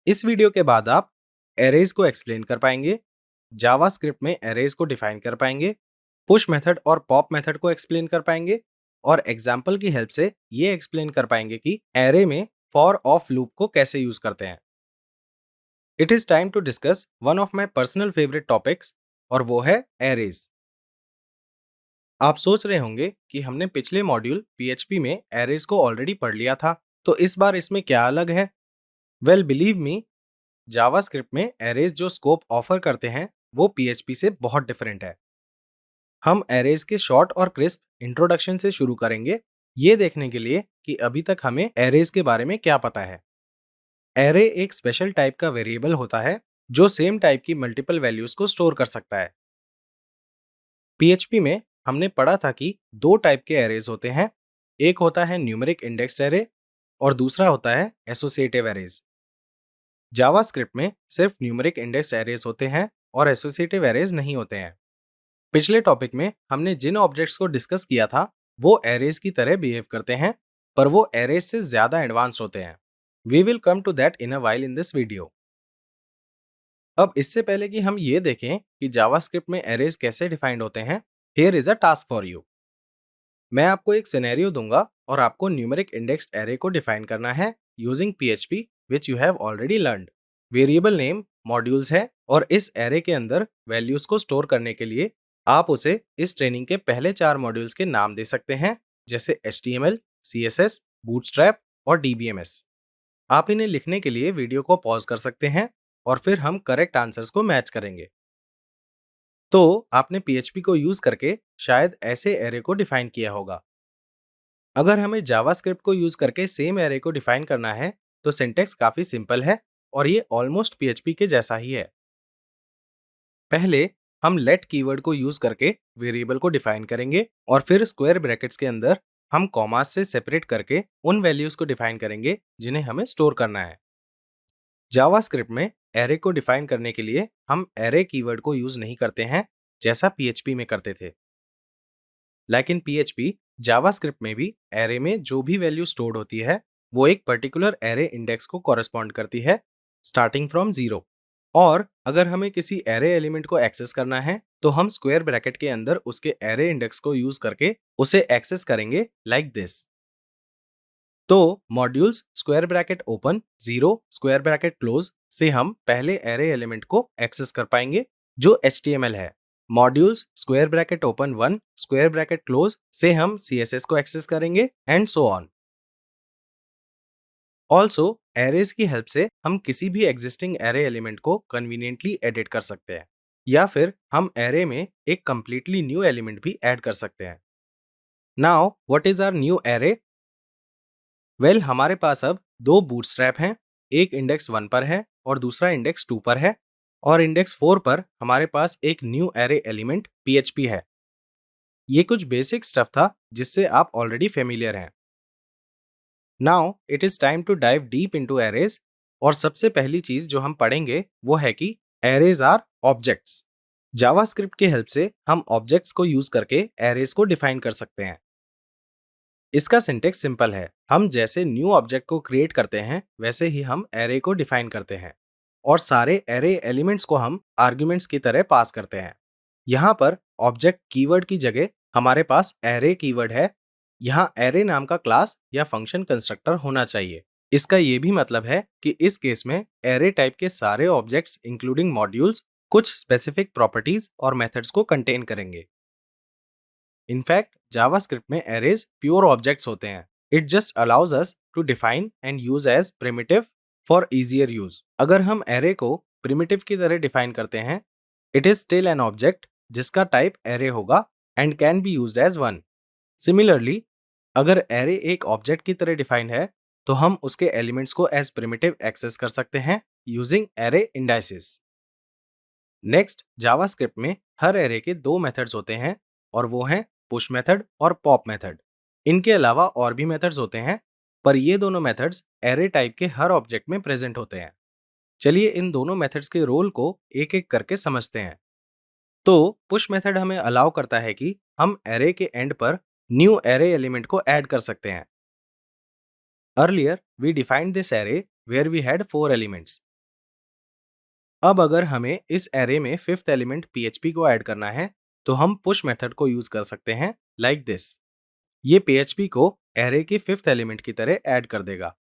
इस वीडियो के बाद आप एरेज को एक्सप्लेन कर पाएंगे, जावास्क्रिप्ट में एरेज को डिफाइन कर पाएंगे, पुश मेथड और पॉप मेथड को एक्सप्लेन कर पाएंगे और एग्जाम्पल की हेल्प से ये एक्सप्लेन कर पाएंगे कि एरे में फॉर ऑफ लूप को कैसे यूज करते हैं। It is time to discuss one of my personal favourite topics और वो है एरेज। आप सोच रहे होंगे कि हमने पिछले मॉड्यूल पीएचपी में एरेज को ऑलरेडी पढ़ लिया था, तो इस बार इसमें क्या अलग है? वेल बिलीव मी, जावास्क्रिप्ट में एरेज जो स्कोप ऑफर करते हैं वो पीएचपी से बहुत डिफरेंट है। हम एरेज के शॉर्ट और क्रिस्प इंट्रोडक्शन से शुरू करेंगे, ये देखने के लिए कि अभी तक हमें एरेज के बारे में क्या पता है। एरे एक स्पेशल टाइप का वेरिएबल होता है जो सेम टाइप की मल्टीपल वैल्यूज को स्टोर कर सकता है। पीएचपी में हमने पढ़ा था कि दो टाइप के एरेज होते हैं, एक होता है न्यूमेरिक इंडेक्स्ड एरे और दूसरा होता है एसोसिएटिव एरेज। जावास्क्रिप्ट में सिर्फ न्यूमेरिक इंडेक्स्ड एरेज होते हैं और एसोसिएटिव एरेज नहीं होते हैं। पिछले टॉपिक में हमने जिन ऑब्जेक्ट्स को डिस्कस किया था वो एरेज की तरह बिहेव करते हैं, पर वो एरेज से ज्यादा एडवांस होते हैं। We will come to that in a while in this video. अब इससे पहले कि हम ये देखें कि जावास्क्रिप्ट में एरेज कैसे डिफाइंड होते हैं, here is a task for you. मैं आपको एक सिनेरियो दूंगा और आपको न्यूमेरिक इंडेक्स्ड एरे को डिफाइन करना है using PHP which you have already learned. Variable name modules है और इस एरे के अंदर वैल्यूज को स्टोर करने के लिए आप उसे इस ट्रेनिंग के पहले 4 मॉड्यूल्स के नाम दे सकते हैं, जैसे HTML, CSS, बूटस्ट्रैप और DBMS। आप इन्हें लिखने के लिए वीडियो को पॉज कर सकते हैं और फिर हम करेक्ट आंसर्स को मैच करेंगे। तो आपने PHP को यूज करके शायद ऐसे एरे को डिफाइन किया होगा। अगर हमें जावास्क्रिप्ट को यूज करके सेम एरे को डिफाइन करना है तो सिंटेक्स काफी सिंपल है और ये ऑलमोस्ट पीएचपी के जैसा ही है। पहले हम लेट कीवर्ड को यूज करके वेरिएबल को डिफाइन करेंगे और फिर स्क्वायर ब्रैकेट्स के अंदर हम कॉमास से सेपरेट करके उन वैल्यूज को डिफाइन करेंगे जिन्हें हमें स्टोर करना है। जावास्क्रिप्ट में एरे को डिफाइन करने के लिए हम एरे कीवर्ड को यूज नहीं करते हैं जैसा पीएचपी में करते थे। लेकिन पीएचपी जावास्क्रिप्ट में भी एरे में जो भी वैल्यू स्टोर्ड होती है वो एक पर्टिकुलर एरे इंडेक्स को कॉरेस्पॉन्ड करती है, स्टार्टिंग फ्रॉम 0। और अगर हमें किसी एरे एलिमेंट को एक्सेस करना है तो हम स्क्वायर ब्रैकेट के अंदर उसके एरे इंडेक्स को यूज करके उसे एक्सेस करेंगे लाइक दिस। तो modules square bracket open 0 square bracket close से हम पहले एरे एलिमेंट को एक्सेस कर पाएंगे जो HTML है। Modules square bracket open 1 square bracket close से हम CSS को एक्सेस करेंगे and so on. Also arrays की हेल्प से हम किसी भी एग्जिस्टिंग एरे एलिमेंट को कन्वीनियंटली एडिट कर सकते हैं या फिर हम एरे में एक कंप्लीटली न्यू एलिमेंट भी ऐड कर सकते हैं। Now what is our new array? Well हमारे पास अब दो बूटस्ट्रैप हैं, एक इंडेक्स 1 पर है और दूसरा इंडेक्स 2 पर है, और इंडेक्स 4 पर हमारे पास एक न्यू एरे एलिमेंट PHP है। ये कुछ बेसिक स्टफ था जिससे आप ऑलरेडी फेमिलियर हैं। Now it is time to dive deep into arrays, और सबसे पहली चीज जो हम पढ़ेंगे वो है कि एरेज आर ऑब्जेक्ट्स। जावास्क्रिप्ट की हेल्प से हम ऑब्जेक्ट्स को यूज करके एरेज को डिफाइन कर सकते हैं। इसका सिंटेक्स सिंपल है, हम जैसे न्यू ऑब्जेक्ट को क्रिएट करते हैं वैसे ही हम एरे को डिफाइन करते हैं और सारे एरे एलिमेंट्स को हम आर्ग्यूमेंट्स की तरह पास करते हैं। यहाँ पर ऑब्जेक्ट कीवर्ड की जगह हमारे पास एरे कीवर्ड है। यहाँ एरे नाम का क्लास या फंक्शन कंस्ट्रक्टर होना चाहिए। इसका ये भी मतलब है कि इस केस में एरे टाइप के सारे ऑब्जेक्ट्स इंक्लूडिंग मॉड्यूल्स कुछ स्पेसिफिक प्रॉपर्टीज और मेथड्स को कंटेन करेंगे। इनफैक्ट जावास्क्रिप्ट में एरेज प्योर ऑब्जेक्ट्स होते हैं। It just allows us to define and use as primitive for easier use. अगर हम एरे को प्रिमिटिव की तरह डिफाइन करते हैं, it is still an object जिसका टाइप एरे होगा and can be used as one. Similarly अगर एरे एक ऑब्जेक्ट की तरह डिफाइन है तो हम उसके एलिमेंट्स को एज प्रिमिटिव एक्सेस कर सकते हैं using array indices. Next, JavaScript में हर एरे के दो मेथड्स होते हैं और वो हैं पुश मेथड और पॉप मेथड। इनके अलावा और भी मेथड्स होते हैं, पर ये दोनों मेथड्स एरे टाइप के हर ऑब्जेक्ट में प्रेजेंट होते हैं। चलिए इन दोनों मेथड्स के रोल को एक एक करके समझते हैं। तो पुश मेथड हमें अलाउ करता है कि हम एरे के एंड पर न्यू एरे एलिमेंट को ऐड कर सकते हैं। Earlier we defined this array where we had 4 elements, अब अगर हमें इस एरे में फिफ्थ एलिमेंट PHP को ऐड करना है तो हम पुश मेथड को यूज कर सकते हैं लाइक दिस। ये PHP को एरे के फिफ्थ एलिमेंट की तरह ऐड कर देगा।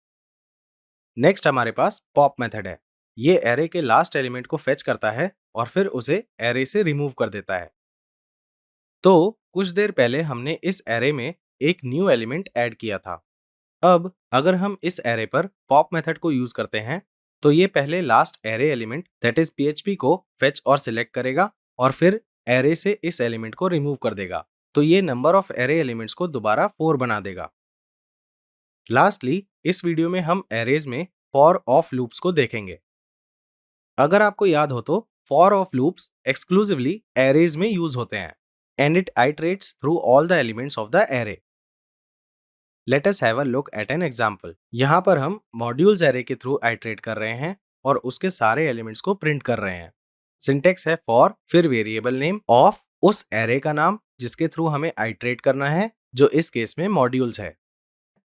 नेक्स्ट हमारे पास पॉप मेथड है। ये एरे के लास्ट एलिमेंट को फेच करता है और फिर उसे एरे से रिमूव कर देता है। तो कुछ देर पहले हमने इस एरे में एक न्यू एलिमेंट ऐड किया था। अब अगर हम इस एरे पर पॉप मेथड को यूज करते हैं तो ये पहले last array element that is PHP को फेच और सिलेक्ट करेगा और फिर एरे से इस एलिमेंट को रिमूव कर देगा। तो ये नंबर ऑफ एरे एलिमेंट्स को दोबारा 4 बना देगा। लास्टली इस वीडियो में हम एरेज में फॉर ऑफ लूप्स को देखेंगे। अगर आपको याद हो तो for of loops exclusively arrays में यूज होते हैं and it iterates through all the elements of the array. Let us have a look at an example. यहाँ पर हम मॉड्यूल्स एरे के थ्रू आइटरेट कर रहे हैं और उसके सारे एलिमेंट्स को प्रिंट कर रहे हैं। सिंटेक्स है फॉर, फिर वेरिएबल नेम ऑफ उस एरे का नाम जिसके थ्रू हमें आइटरेट करना है, जो इस केस में मॉड्यूल्स है।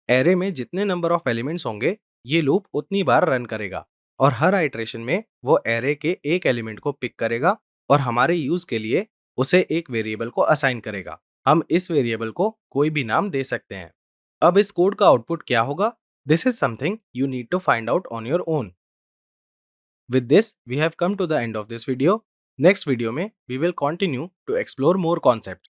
एरे में जितने नंबर ऑफ एलिमेंट्स होंगे ये लूप उतनी बार रन करेगा और हर आइटरेशन में वो एरे के एक एलिमेंट को पिक करेगा और हमारे यूज के लिए उसे एक वेरिएबल को असाइन करेगा। हम इस वेरिएबल को कोई भी नाम दे सकते हैं। अब इस कोड का आउटपुट क्या होगा? This is something you need to find out on your own. With this we have come to the end of this video. Next video में we will continue to explore more concepts.